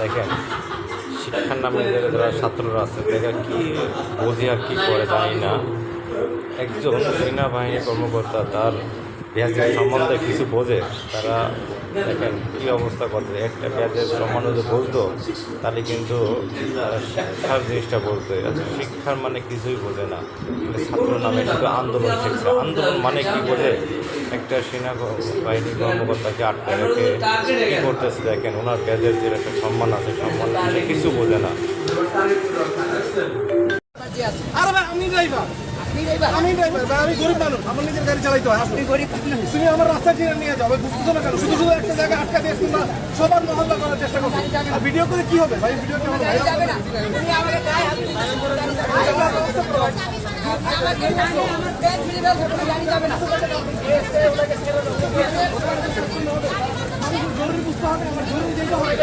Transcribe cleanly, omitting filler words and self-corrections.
দেখেন শিক্ষার নামে যারা ছাত্ররা আছে দেখা কি বোঝে আর কি করে জানি না। একজন সেনাবাহিনী কর্মকর্তা তার ব্যাজের সম্বন্ধে কিছু বোঝে, তারা দেখেন কী অবস্থা করছে। একটা ব্যাজের সম্বন্ধে যদি বলতো তাহলে কিন্তু তারা শিক্ষার জিনিসটা বলতো। আচ্ছা শিক্ষার মানে কিছুই বোঝে না, ছাত্র নামে শুধু আন্দোলন শিখছে। আন্দোলন মানে কি বোঝে? একটা সেনাবাহিনী কর্মকর্তাকে আটকে রেখে কী করতেছে দেখেন, ওনার ব্যাজের যে একটা সম্মান আছে, সম্মান সে কিছু বোঝে না। আমি গরিব মানুষ, আমার নিজের গাড়ি চালাইতে হয়। আপনি গরিব, তুমি আমার রাস্তা চিনে নিয়ে যাও, বুঝতেছো না কেন? শুধু শুধু একটা জায়গায় আটকা দিয়ে তোমরা সবার মহল্লা করার চেষ্টা করছো। আর ভিডিও করে কি হবে ভাই? ভিডিও কেমন জরুরি বুঝতে হবে, আমার জরুরি যেতে হবে।